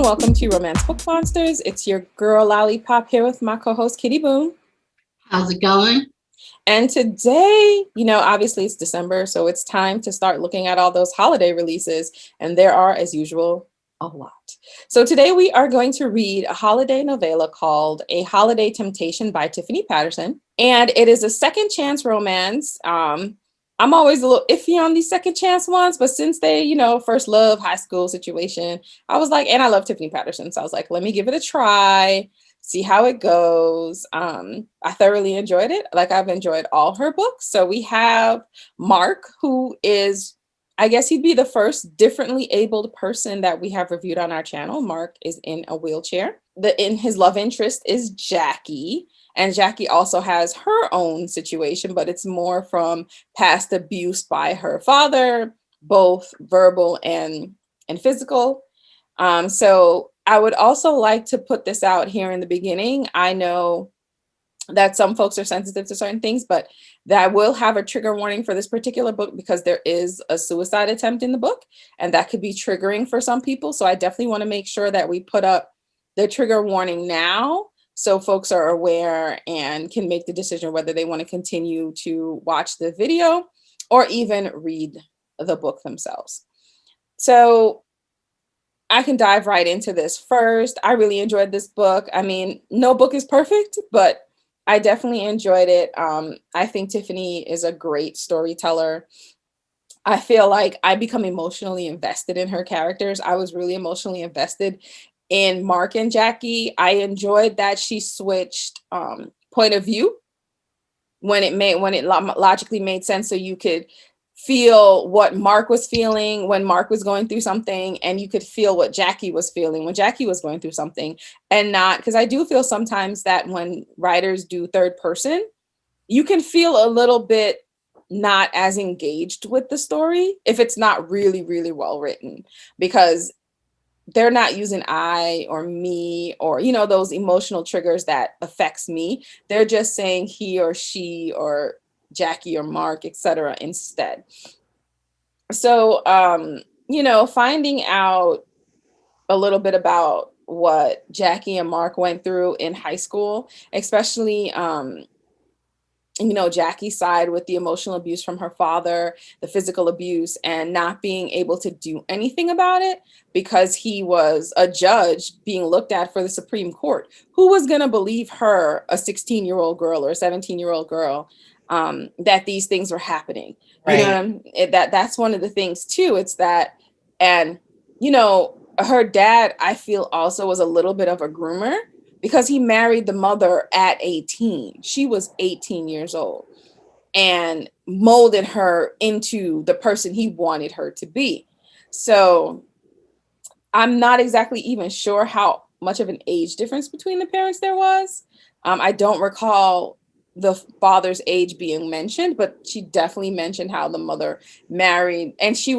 welcome to Romance Book Monsters. It's your girl Lollipop here with my co-host Kitty Boom. How's it going? And today, obviously it's December, so it's time to start looking at all those holiday releases. And there are, as usual, a lot. So today we are going to read a holiday novella called A Holiday Temptation by Tiffany Patterson. And it is a second chance romance. I'm always a little iffy on these second chance ones, but since they, first love high school situation, I was like, and I love Tiffany Patterson. So I was like, let me give it a try, see how it goes. I thoroughly enjoyed it. Like I've enjoyed all her books. So we have Mark, who is, I guess he'd be the first differently abled person that we have reviewed on our channel. Mark is in a wheelchair. His love interest is Jackie. And Jackie also has her own situation, but it's more from past abuse by her father, both verbal and physical. So I would also like to put this out here in the beginning. I know that some folks are sensitive to certain things, but that will have a trigger warning for this particular book because there is a suicide attempt in the book, and that could be triggering for some people. So I definitely want to make sure that we put up the trigger warning now so folks are aware and can make the decision whether they want to continue to watch the video or even read the book themselves. So I can dive right into this first. I really enjoyed this book. I mean, no book is perfect, but I definitely enjoyed it. I think Tiffany is a great storyteller. I feel like I become emotionally invested in her characters. I was really emotionally invested in Mark and Jackie. I enjoyed that she switched point of view when it logically made sense, so you could feel what Mark was feeling when Mark was going through something, and you could feel what Jackie was feeling when Jackie was going through something. And not, because I do feel sometimes that when writers do third person, you can feel a little bit not as engaged with the story if it's not really, really well written, because they're not using I or me or, those emotional triggers that affects me. They're just saying he or she or Jackie or Mark, etc. instead. So, finding out a little bit about what Jackie and Mark went through in high school, especially, Jackie's side with the emotional abuse from her father, the physical abuse, and not being able to do anything about it because he was a judge being looked at for the Supreme Court. Who was going to believe her, a 16-year-old girl or a 17-year-old girl, that these things were happening? Right. That's one of the things too. It's that, and her dad, I feel, also was a little bit of a groomer because he married the mother at 18. She was 18 years old and molded her into the person he wanted her to be. So I'm not exactly even sure how much of an age difference between the parents there was. I don't recall the father's age being mentioned, but she definitely mentioned how the mother married, and she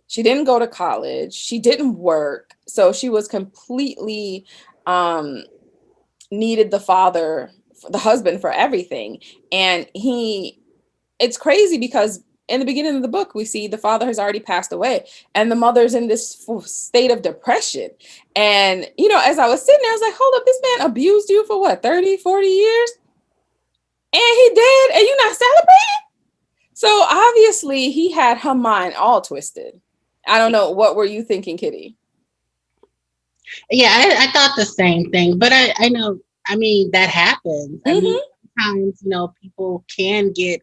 didn't go to college, she didn't work, so she was completely needed the husband for everything. And it's crazy because in the beginning of the book, we see the father has already passed away and the mother's in this state of depression. And, as I was sitting there, I was like, hold up, this man abused you for what, 30, 40 years? And he did, and you're not celebrating? So obviously he had her mind all twisted. I don't know. What were you thinking, Kitty? Yeah, I thought the same thing, but I know, I mean, that happens. I mean, Mm-hmm. sometimes, people can get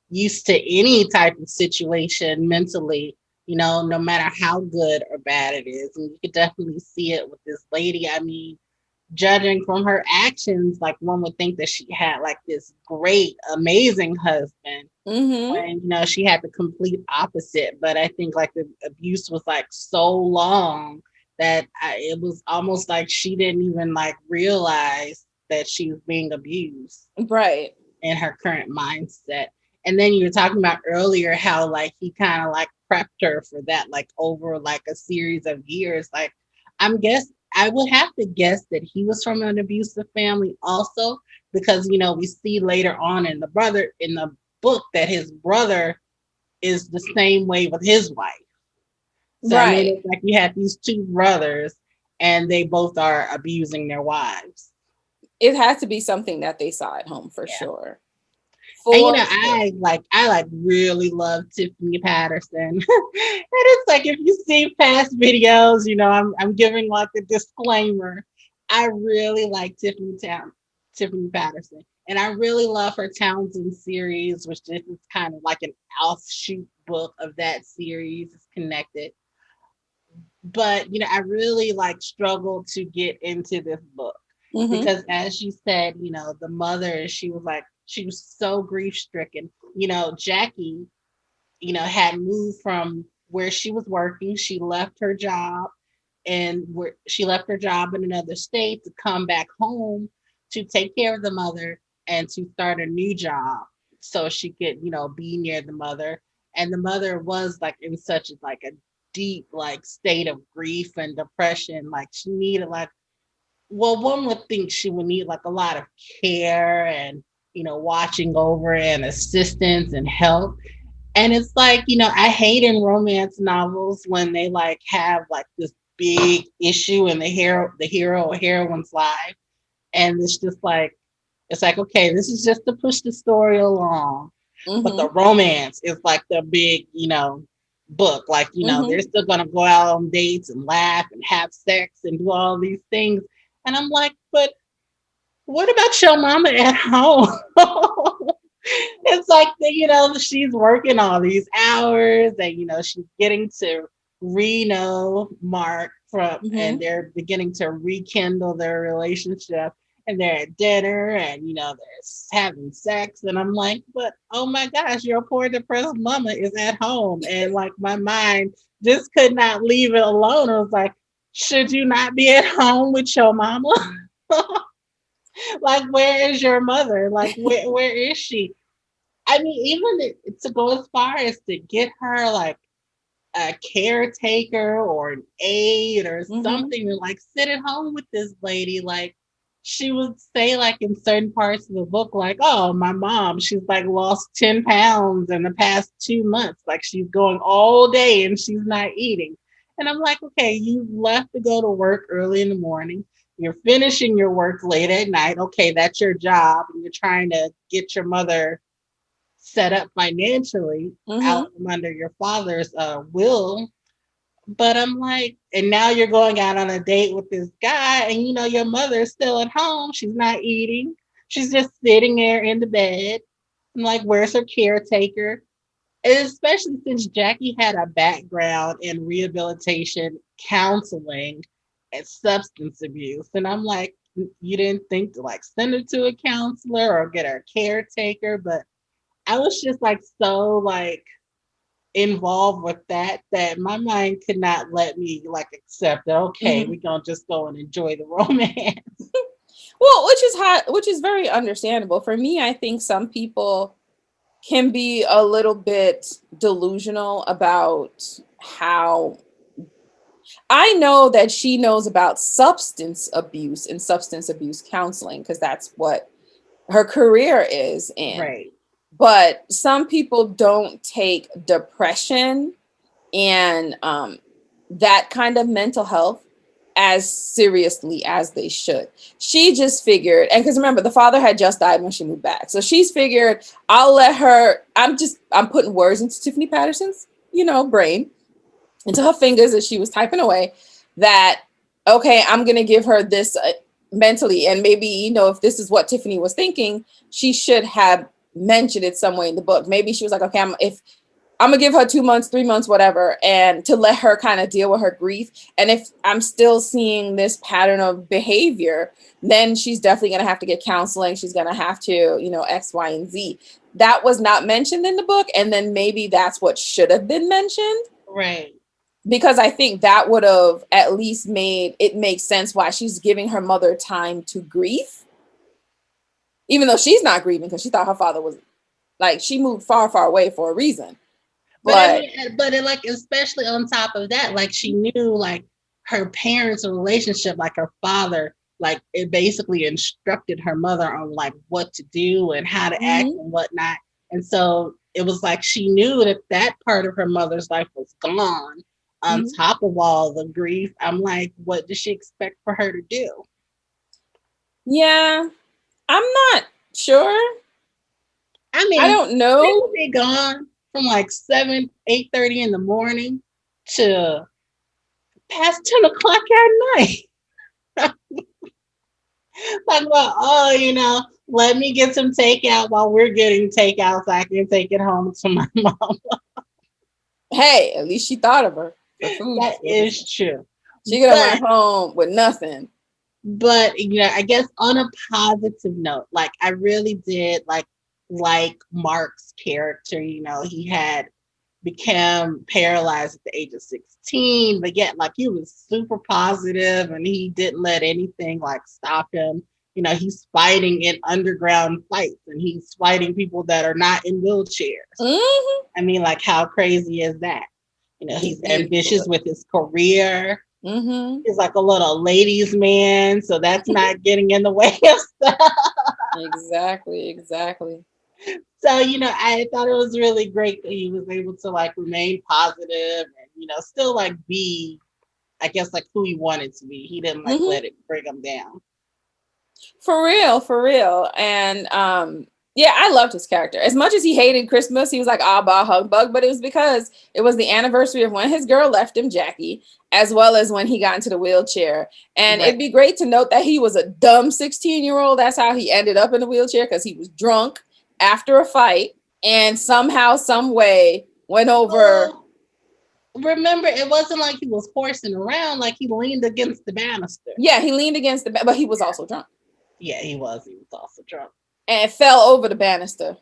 used to any type of situation mentally, no matter how good or bad it is. And you could definitely see it with this lady. I mean, judging from her actions, like one would think that she had like this great, amazing husband Mm-hmm. when, she had the complete opposite. But I think like the abuse was like so long that it was almost like she didn't even like realize that she was being abused Right. in her current mindset. And then you were talking about earlier how like he kind of like prepped her for that, like over like a series of years. Like I would have to guess that he was from an abusive family also, because we see later on in the book that his brother is the same way with his wife. So I Right. noticed like you had these two brothers and they both are abusing their wives. It had to be something that they saw at home for Yeah. sure. And For sure. I like really love Tiffany Patterson. And it's like if you see past videos, I'm giving like a disclaimer. I really like Tiffany Patterson. And I really love her Townsend series, which this is kind of like an offshoot book of that series. It's connected. But I really like struggled to get into this book Mm-hmm. because as you said, the mother, she was so grief stricken. Jackie, had moved from where she was working. She left her job and where she left her job in another state to come back home to take care of the mother and to start a new job so she could, be near the mother. And the mother was like in such like a deep like state of grief and depression. Like she needed like, well, one would think she would need like a lot of care and watching over and assistance and help. And it's like, I hate in romance novels when they like have like this big issue in the hero or heroine's life. And it's like, okay, this is just to push the story along. But Mm-hmm. the romance is like the big, book. Like, Mm-hmm. they're still gonna go out on dates and laugh and have sex and do all these things. And I'm like, but what about your mama at home? It's like she's working all these hours and she's getting to Mark from and Mm-hmm. they're beginning to rekindle their relationship and they're at dinner and they're having sex and I'm like, but oh my gosh, your poor depressed mama is at home and like my mind just could not leave it alone. I was like, should you not be at home with your mama? Like where is your mother? Like where is she? I mean, even to go as far as to get her like a caretaker or an aide or Mm-hmm. something to like sit at home with this lady. Like she would say, like in certain parts of the book, like, "Oh, my mom, she's like lost 10 pounds in the past 2 months. Like she's going all day and she's not eating." And I'm like, "Okay, you left to go to work early in the morning." You're finishing your work late at night. Okay, that's your job. And you're trying to get your mother set up financially out Mm-hmm. from under your father's will. But I'm like, and now you're going out on a date with this guy, and your mother is still at home. She's not eating. She's just sitting there in the bed. I'm like, where's her caretaker? And especially since Jackie had a background in rehabilitation, counseling, and substance abuse. And I'm like, you didn't think to like send her to a counselor or get her a caretaker, but I was just like so like involved with that my mind could not let me like accept that okay, Mm-hmm. we're gonna just go and enjoy the romance. Well, which is very understandable. For me, I think some people can be a little bit delusional about how I know that she knows about substance abuse and substance abuse counseling because that's what her career is in. Right. But some people don't take depression and that kind of mental health as seriously as they should. She just figured, and because remember, the father had just died when she moved back. So she's figured, I'll let her, I'm putting words into Tiffany Patterson's, brain, into her fingers as she was typing away, that, okay, I'm going to give her this mentally. And maybe, if this is what Tiffany was thinking, she should have mentioned it somewhere in the book. Maybe she was like, okay, if I'm gonna give her 2 months, 3 months, whatever, and to let her kind of deal with her grief. And if I'm still seeing this pattern of behavior, then she's definitely gonna have to get counseling. She's gonna have to, X, Y, and Z. That was not mentioned in the book, and then maybe that's what should have been mentioned Right. because I think that would have at least made it make sense why she's giving her mother time to grieve, even though she's not grieving because she thought her father was like she moved far, far away for a reason. But I But mean, but it, like especially on top of that, like she knew like her parents' relationship, like her father, like it basically instructed her mother on like what to do and how to act mhm, and whatnot. And so it was like she knew that that part of her mother's life was gone. on Mhm. top of all the grief, I'm like, what does she expect for her to do? Yeah, I'm not sure. I I mean, don't they know. would be gone from like 7, 8:30 in the morning to past 10 o'clock at night. Talk about, oh, let me get some takeout while we're getting takeout so I can take it home to my mom. Hey, at least she thought of her for food. That is true. She could have But went home with nothing. I guess on a positive note, like I really did like Mark's character. He had become paralyzed at the age of 16, but yet like he was super positive and he didn't let anything like stop him. He's fighting in underground fights and he's fighting people that are not in wheelchairs. Hmm. I mean, like, how crazy is that? He's He's beautiful. ambitious with his career. Hmm. He's like a little ladies' man, so that's not getting in the way of stuff. Exactly, exactly. So, I thought it was really great that he was able to like remain positive and, still like be, I guess, like who he wanted to be. He didn't like Hmm. let it bring him down. For real, for real. And yeah, I loved his character. As much as he hated Christmas, he was like, ah, bah, humbug. But it was because it was the anniversary of when his girl left him, Jackie, as well as when he got into the wheelchair. And Right. it'd be great to note that he was a dumb 16-year-old. That's how he ended up in the wheelchair, because he was drunk after a fight and somehow, some way went over. Well, remember, it wasn't like he was horsing around, like he leaned against the banister. Yeah, he leaned against the, but he was also drunk Yeah, he was. He was also drunk. and fell over the banister.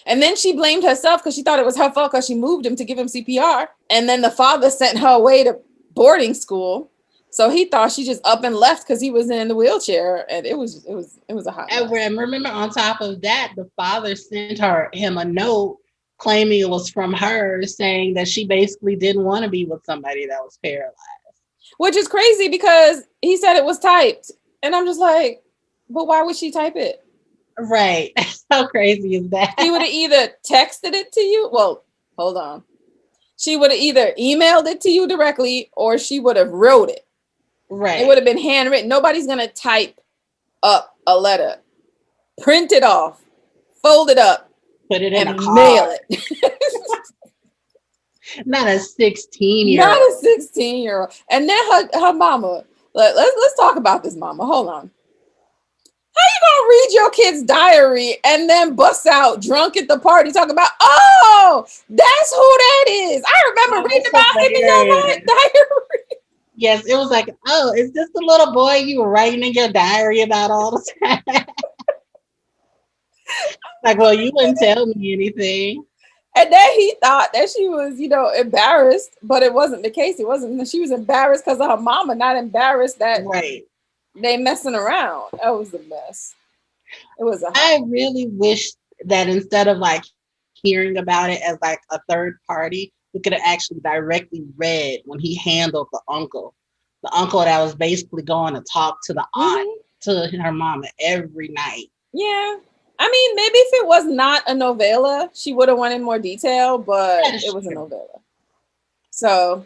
And then she blamed herself because she thought it was her fault because she moved him to give him CPR. And then the father sent her away to boarding school. So he thought she just up and left because he was in the wheelchair. And it was a hot And mess. remember, on top of that, the father sent him a note claiming it was from her, saying that she basically didn't want to be with somebody that was paralyzed. Which is crazy because he said it was typed. And I'm just like, but why would she type it? Right. How crazy is She would that? have either texted it to you. Well, hold on. She would have either emailed it to you directly or she would have wrote it. It would Right. have been handwritten. Nobody's going to type up a letter, print it off, fold it up, Put it in a and mail card. it. Not a 16 year Not old. a 16-year-old. And then her mama. Let's talk about this mama. Hold on. How you gonna read your kid's diary and then bust out drunk at the party talking about, oh, that's who that is? I remember That reading was about him in hilarious. your diary. Yes, it was like, oh, is this the little boy you were writing in your diary about all the time? Like, well, you wouldn't tell me anything. And then he thought that she was, embarrassed, but it wasn't the case. It wasn't. She was embarrassed because of her mama, not embarrassed that Right. they messing around. That was the mess. It was a hot. I really wish that instead of like hearing about it as like a third party, we could have actually directly read when he handled the uncle that was basically going to talk to the aunt, Hmm. to her mama every night. Yeah. I mean, maybe if it was not a novella, she would have wanted more detail, That but it is was a true. novella. So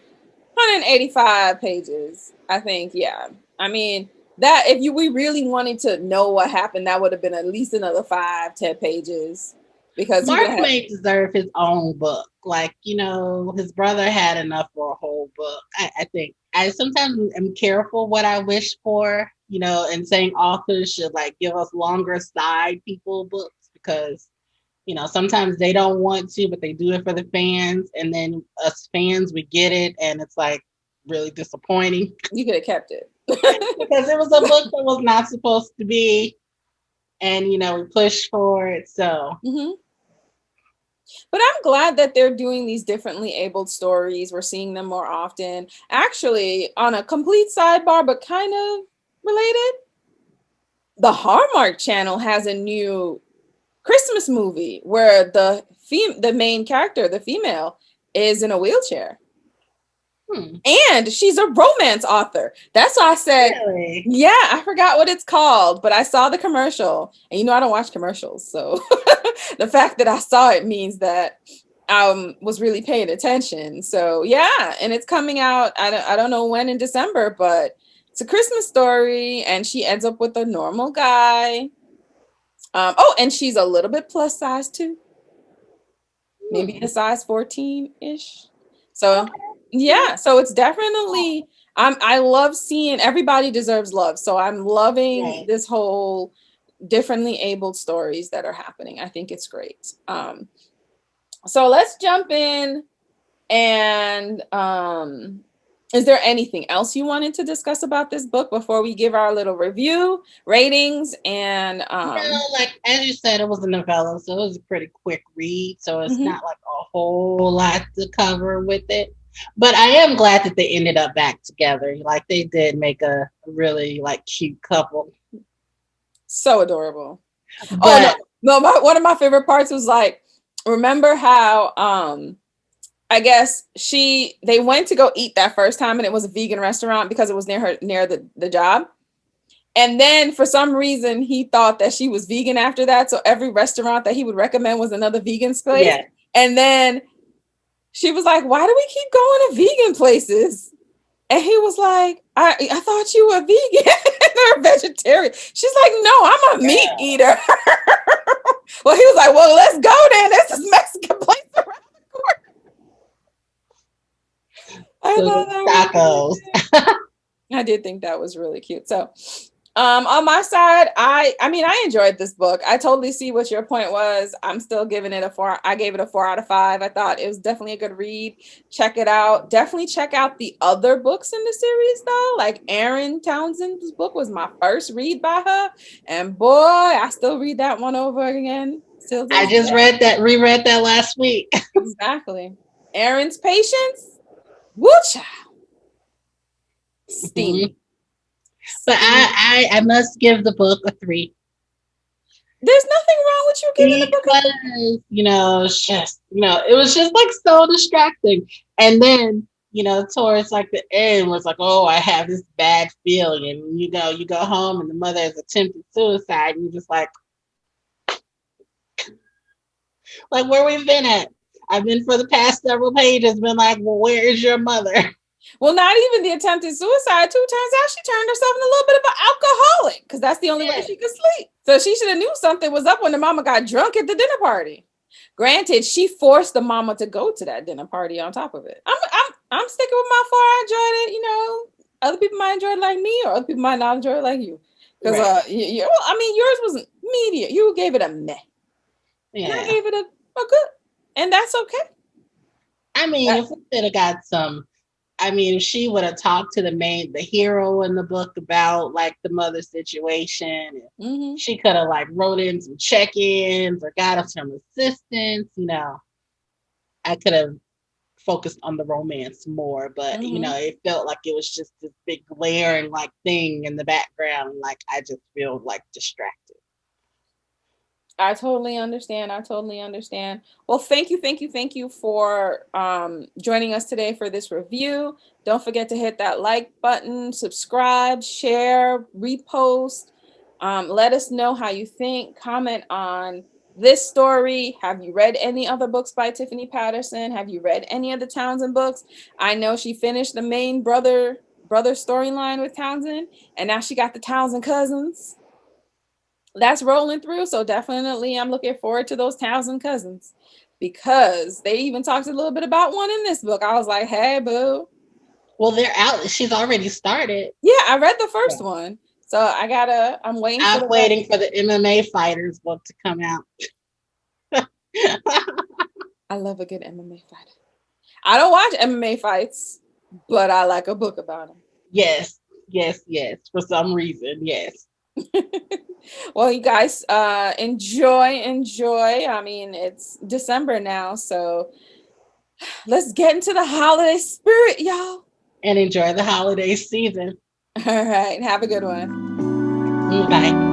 185 pages, I think. Yeah. I mean, that if we really wanted to know what happened, that would have been at least another 5-10 pages because he would Mark have had. may deserve his own book. Like, his brother had enough for a whole book. I think I sometimes am careful what I wish for, and saying authors should like give us longer side people books because, sometimes they don't want to, but they do it for the fans. And then us fans, we get it. And it's like really disappointing You could have kept it. because it was a book that was not supposed to be. And, we pushed for it. So, Hmm. But I'm glad that they're doing these differently abled stories. We're seeing them more often. Actually, on a complete sidebar, but kind of related, the Hallmark Channel has a new Christmas movie where the main character, the female, is in a wheelchair. hmm, And she's a romance author. That's why I said, really? yeah, I forgot what it's called, but I saw the commercial. And I don't watch commercials. So the fact that I saw it means that was really paying attention. So yeah, and it's coming out. I don't know when in December, but it's a Christmas story, and she ends up with a normal guy. Oh, and she's a little bit plus size too, maybe a size 14-ish. So Okay. yeah, so it's definitely I love seeing everybody deserves love. So I'm loving Right. this whole differently abled stories that are happening. I think it's great. So let's jump in and is there anything else you wanted to discuss about this book before we give our little review, ratings, and No, like as you said, it was a novella, so it was a pretty quick read. So it's mhm. not like a whole lot to cover with it. But I am glad that they ended up back together. Like they did make a really like cute couple. So adorable. Oh no, But no, one of my favorite parts was like, remember how I guess they went to go eat that first time and it was a vegan restaurant because it was near the job. And then for some reason he thought that she was vegan after that. So every restaurant that he would recommend was another vegan place. yeah, And then she was like, why do we keep going to vegan places? And he was like, I thought you were vegan or vegetarian. She's like, no, I'm a meat girl. eater. Well, he was like, well, let's go then. This is Mexican place around the corner. I So thought the that was really tacos. cute. I did think that was really cute. So, on my side, I mean, I enjoyed this book. I totally see what your point was. I'm still giving it a 4. I gave it a 4 out of 5. I thought it was definitely a good read. Check it out. Definitely check out the other books in the series though. Like Erin Townsend's book was my first read by her, and boy, I still read that one over again. Still I this just day. reread that last week. Exactly. Erin's Patience. Woo child. Mhm. Steamy. But Steamy. I must give the book a 3 There's nothing wrong with you giving the book a because it's just it was just like so distracting. And then towards like the end was like, oh, I have this bad feeling, and you go home and the mother has attempted suicide, and you're just like where we've been at. I've been for the past several pages been like, well, where is your mother? well, not even the attempted suicide. Too turns out she turned herself into a little bit of an alcoholic because that's the only way Yeah, she could sleep. So she should have knew something was up when the mama got drunk at the dinner party. Granted, she forced the mama to go to that dinner party on top of it. I'm sticking with my 4. I enjoyed it. Other people might enjoy it like me, or other people might not enjoy it like you. Because right. well, I mean, yours wasn't media. You gave it a meh, and I Yeah. gave it a good, and that's okay. I mean, That, if we could have got some, I mean, if she would have talked to the hero in the book about like the mother situation. mm-hmm, She could have like wrote in some check-ins or got us some assistance. I could have focused on the romance more, but mm-hmm. it felt like it was just this big glaring like thing in the background. Like I just feel like distracted. I totally understand. I totally understand. Well, thank you for joining us today for this review. Don't forget to hit that like button, subscribe, share, repost. Let us know how you think. Comment on this story. Have you read any other books by Tiffany Patterson? Have you read any of the Townsend books? I know she finished the main brother storyline with Townsend, and now she got the Townsend cousins that's rolling through. So definitely I'm looking forward to those Townsend cousins because they even talked a little bit about one in this book. I was like, hey, boo. Well, they're out. She's already started. Yeah, I read the Yeah. first one. So I'm waiting for I'm the rest. waiting for the MMA fighters book to come out. I love a good MMA fight. I don't watch MMA fights, but I like a book about them. Yes, yes, yes. For some reason, yes. Well, you guys enjoy. I mean, it's December now, so let's get into the holiday spirit, y'all. And enjoy the holiday season. All right, have a good one. Bye.